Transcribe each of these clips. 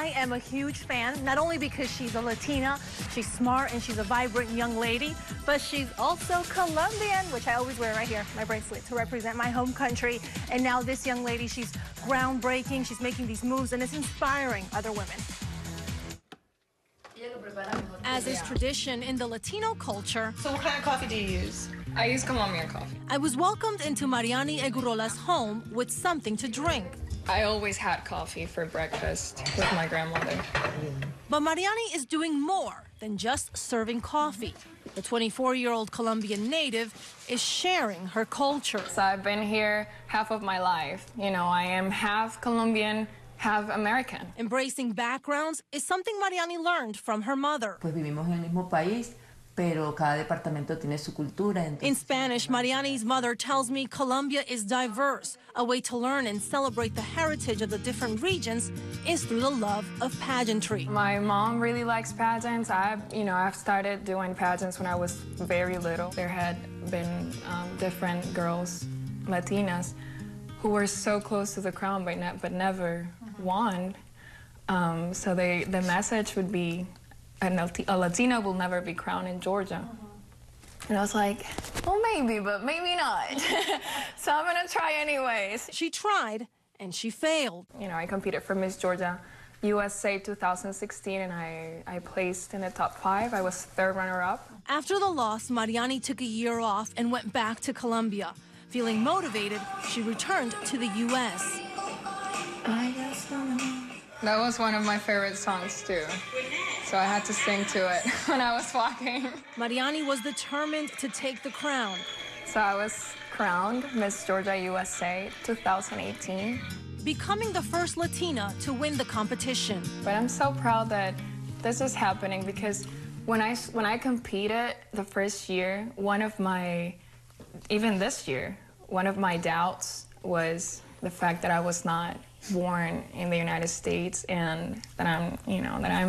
I am a huge fan, not only because she's a Latina, she's smart and she's a vibrant young lady, but she's also Colombian, which I always wear right here, my bracelet, to represent my home country. And now this young lady, she's groundbreaking, she's making these moves, and it's inspiring other women. As is tradition in the Latino culture. So what kind of coffee do you use? I use Colombian coffee. I was welcomed into Mariani Egurola's home with something to drink. I always had coffee for breakfast with my grandmother. But Mariani is doing more than just serving coffee. The 24-year-old Colombian native is sharing her culture. So I've been here half of my life. You know, I am half Colombian, half American. Embracing backgrounds is something Mariani learned from her mother. Pues vivimos en el mismo país, pero cada departamento tiene su cultura. In Spanish, Mariani's mother tells me Colombia is diverse. A way to learn and celebrate the heritage of the different regions is through the love of pageantry. My mom really likes pageants. I've started doing pageants when I was very little. There had been different girls, Latinas, who were so close to the crown but never won. So the message would be, a Latina will never be crowned in Georgia. And I was like, well, maybe, but maybe not. So I'm gonna try anyways. She tried, and she failed. You know, I competed for Miss Georgia USA 2016, and I placed in the top 5. I was third runner-up. After the loss, Mariani took a year off and went back to Colombia. Feeling motivated, she returned to the U.S. That was one of my favorite songs, too. So I had to sing to it when I was walking. Mariani was determined to take the crown. So I was crowned Miss Georgia USA 2018. Becoming the first Latina to win the competition. But I'm so proud that this is happening because when I competed the first year, even this year, one of my doubts was the fact that I was not born in the United States and that I'm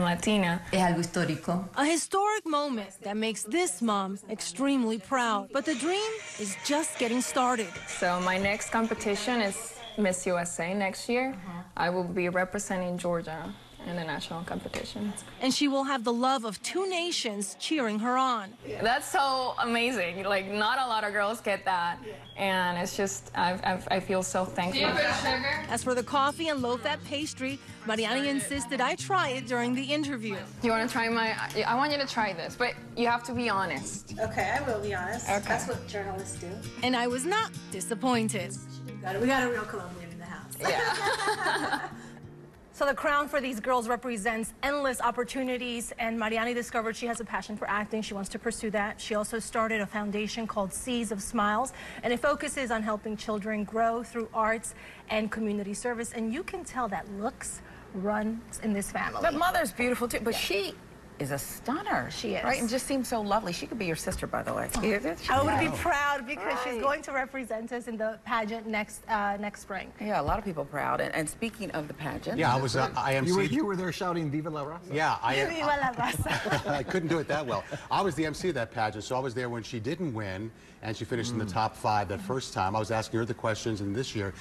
Latina. Es algo histórico. A historic moment that makes this mom extremely proud. But the dream is just getting started. So my next competition is Miss USA next year. I will be representing Georgia in the national competition. And she will have the love of 2 nations cheering her on. That's so amazing. Like, not a lot of girls get that. And it's just, I feel so thankful. Do you put sugar? As for the coffee and low-fat pastry, Mariani insisted I try it during the interview. You want to try I want you to try this, but you have to be honest. Okay, I will be honest. Okay. That's what journalists do. And I was not disappointed. We got a real Colombian in the house. Yeah. So the crown for these girls represents endless opportunities, and Mariani discovered she has a passion for acting. She wants to pursue that. She also started a foundation called Seas of Smiles, and it focuses on helping children grow through arts and community service. And you can tell that looks runs in this family. The mother's beautiful too, but she is a stunner. She is. Right, and just seems so lovely. She could be your sister, by the way. I would be proud because she's going to represent us in the pageant next spring. Yeah, a lot of people proud. And speaking of the pageant. Yeah, I was IMC. You were there shouting Viva la Raza? Yeah, Viva la Raza. I couldn't do it that well. I was the MC of that pageant, so I was there when she didn't win, and she finished in the top 5 that first time. I was asking her the questions, and this year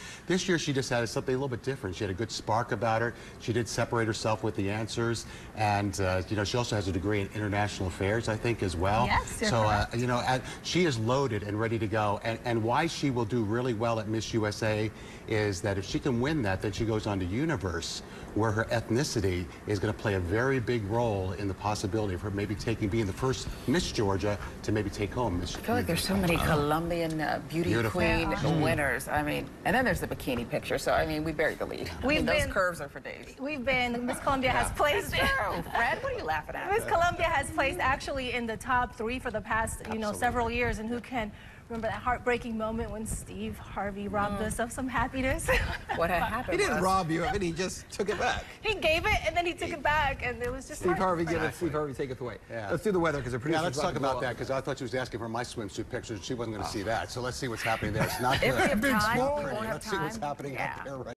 she just had something a little bit different. She had a good spark about her. She did separate herself with the answers, and you know, she also has a degree in international affairs, I think, as well. Yes, so you know, she is loaded and ready to go. And why she will do really well at Miss USA is that if she can win that, then she goes on to Universe, where her ethnicity is going to play a very big role in the possibility of her maybe being the first Miss Georgia to maybe take home Miss. I feel like there's so many Colombian beauty queen winners. I mean, and then there's the bikini picture. So I mean, we buried the lead. Those curves are for days. Miss Colombia has placed. Fred, what are you laughing at? Miss Colombia has placed actually in the top 3 for the past, several years, and who can remember that heartbreaking moment when Steve Harvey robbed us of some happiness? What had happened? He didn't rob you of it, he just took it back. He gave it, and then he took it back, and it was just Steve Harvey give it, Steve Harvey take it away. Yeah. Let's do the weather, because the producer's let's talk about that, because I thought she was asking for my swimsuit pictures. She wasn't going to see that. So let's see what's happening there. It's not If we have good. time, we Let's won't have see what's time. happening out there right